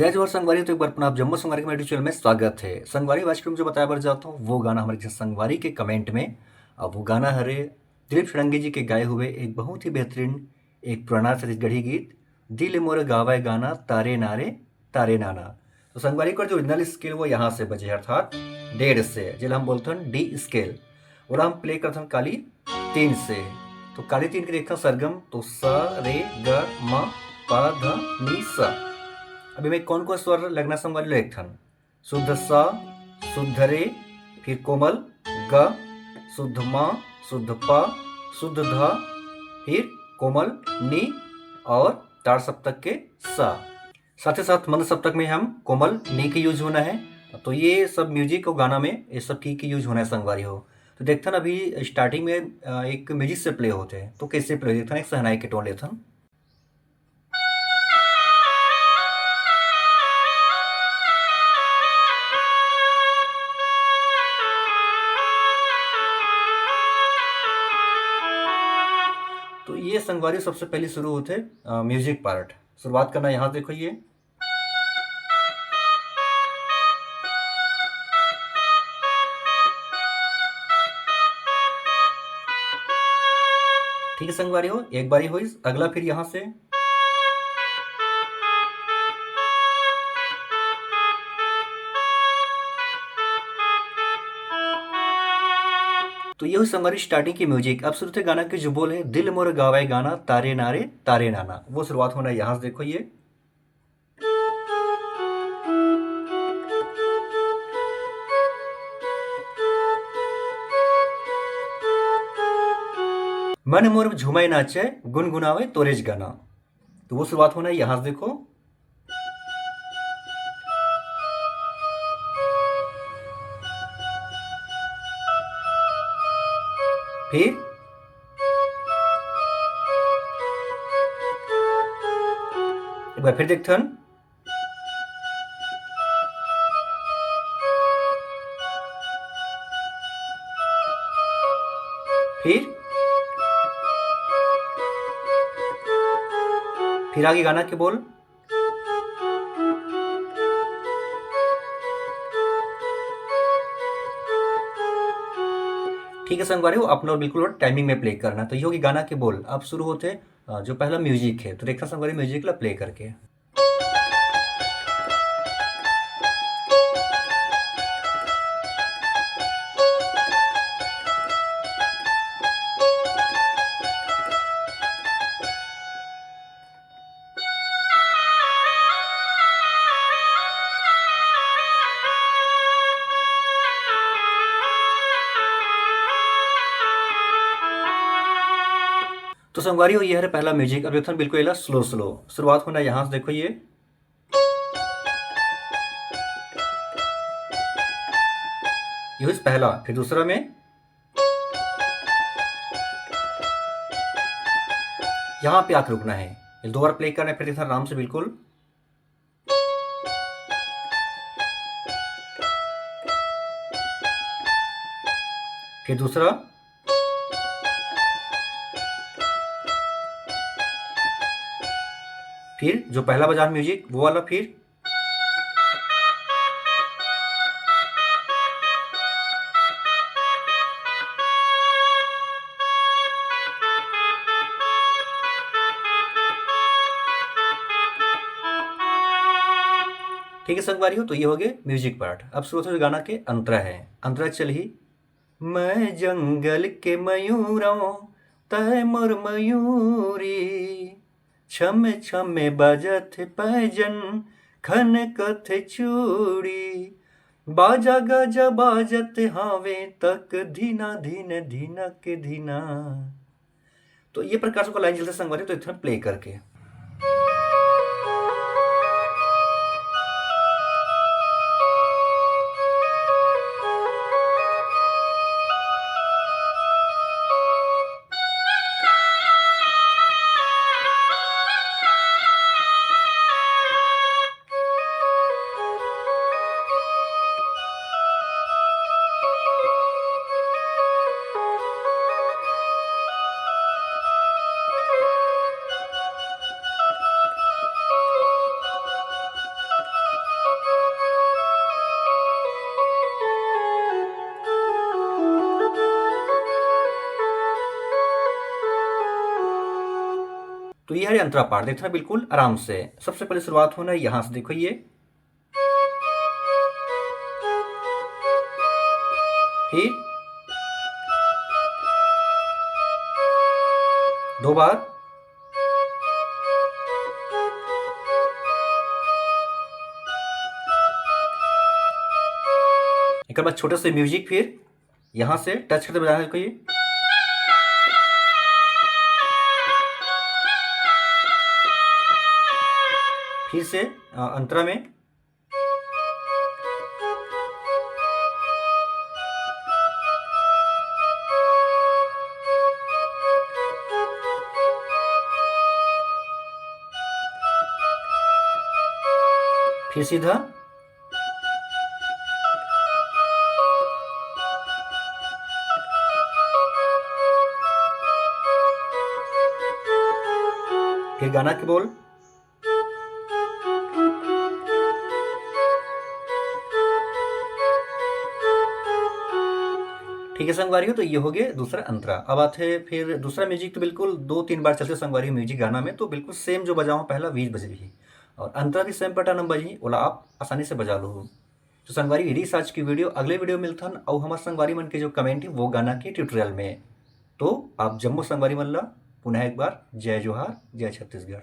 जय जोहर संगवारी। तो एक बार पुनः आप जम्मू संगवारी के यूट्यूब चैनल में स्वागत है। संगवारी आज के जो बताया बार जाता हूँ वो गाना हमारे संगवारी के कमेंट में। अब वो गाना हरे दिलीप षडंगी जी के गाए हुए एक बहुत ही बेहतरीन एक पुराना छत्तीसगढ़ी गीत दिल मोर गावाए गाना तारे नारे तारे नाना। तो संगवारी का जो ओरिजिनल स्केल वो यहाँ से बजे अर्थात डेढ़ से जिल हम बोलते हैं डी स्केल और हम प्ले करते हैं काली तीन से। तो काली तीन के देखते हैं सरगम तो स रे ग म प ध नी सा। अभी मैं कौन कौन स्वर लगना संगवारी लेखन शुद्ध सा शुद्ध रे फिर कोमल ग शुद्ध म शुद्ध प शुद्ध ध फिर कोमल नी और ताड़ सप्तक के सा। साथ ही साथ मंद सप्तक में हम कोमल नी की यूज होना है। तो ये सब म्यूजिक और गाना में ये सब की यूज होना है संगवारी हो। तो देखते ना अभी स्टार्टिंग में एक म्यूजिक से प्ले होते हैं तो कैसे प्ले देखते ना एक सहनाई के टोन लेते हैं। तो ये संगवारी सबसे पहले शुरू होते म्यूजिक पार्ट शुरुआत करना यहाँ देखो ये ठीक है संगवारी हो एक बारी हो अगला फिर यहाँ से तो ये हुई संगवारी स्टार्टिंग की म्यूजिक। अब शुरू थे गाना के जो बोल है दिल मोर गावाए गाना तारे नारे तारे नाना वो शुरुआत होना है यहाँ से देखो ये मन मोर झुमाए नाचे गुनगुनावे तोरेज गाना। तो वो शुरुआत होना है यहाँ से देखो फिर एक बार फिर देखते हैं फिर आगे गाना के बोल ठीक है संगवारी हो अपना बिल्कुल टाइमिंग में प्ले करना। तो ये होगी गाना के बोल। अब शुरू होते जो पहला म्यूजिक है तो देखना संगवारी म्यूजिक ला प्ले करके तो संगवारी हो ये है पहला म्यूजिक। अब देखो बिल्कुल स्लो स्लो शुरुआत होना यहाँ से देखो ये पहला फिर दूसरा में यहाँ पे आकर रुकना है दो बार प्ले करना है फिर आराम से बिल्कुल फिर दूसरा फिर जो पहला बजा म्यूजिक वो वाला फिर ठीक है संगवारी हो। तो ये हो गए म्यूजिक पार्ट। अब शुरू होता है गाना के अंतरा है अंतरा चल ही मैं जंगल के मयूरों तय मोर मयूरी छम छम बजत पैजन खन कथ चूड़ी बाजा गजा बाजत हावे तक धीना धीन धीनक धीना। तो ये प्रकार से लाइन चलते संगवारी तो इतना प्ले करके क्लियर है अंतरा पार्ट देखना बिल्कुल आराम से। सबसे पहले शुरुआत होना है यहाँ से, देखो ये, फिर 2 बार, एक बार छोटे से म्यूजिक, फिर यहाँ से टच करते बजाना है, ये फिर से अंतरा में, फिर सीधा, फिर गाना के बोल, ठीक है संगवारियों। तो ये हो गया दूसरा अंतरा। अब आते हैं फिर दूसरा म्यूजिक, तो बिल्कुल 2-3 बार चलते संगवारी म्यूजिक गाना में, तो बिल्कुल सेम जो बजाऊँ पहला वीज बज रही और अंतरा भी सेम पैटर्न में बजी, ओला आप आसानी से बजा लो। तो संगवारी यही आज की वीडियो, अगले वीडियो मिलथन और हमारे संगवारी मन के जो कमेंट है वो गाना के ट्यूटोरियल में। तो आप जम्मू संगवारी मन ला पुनः एक बार जय जोहार, जय छत्तीसगढ़।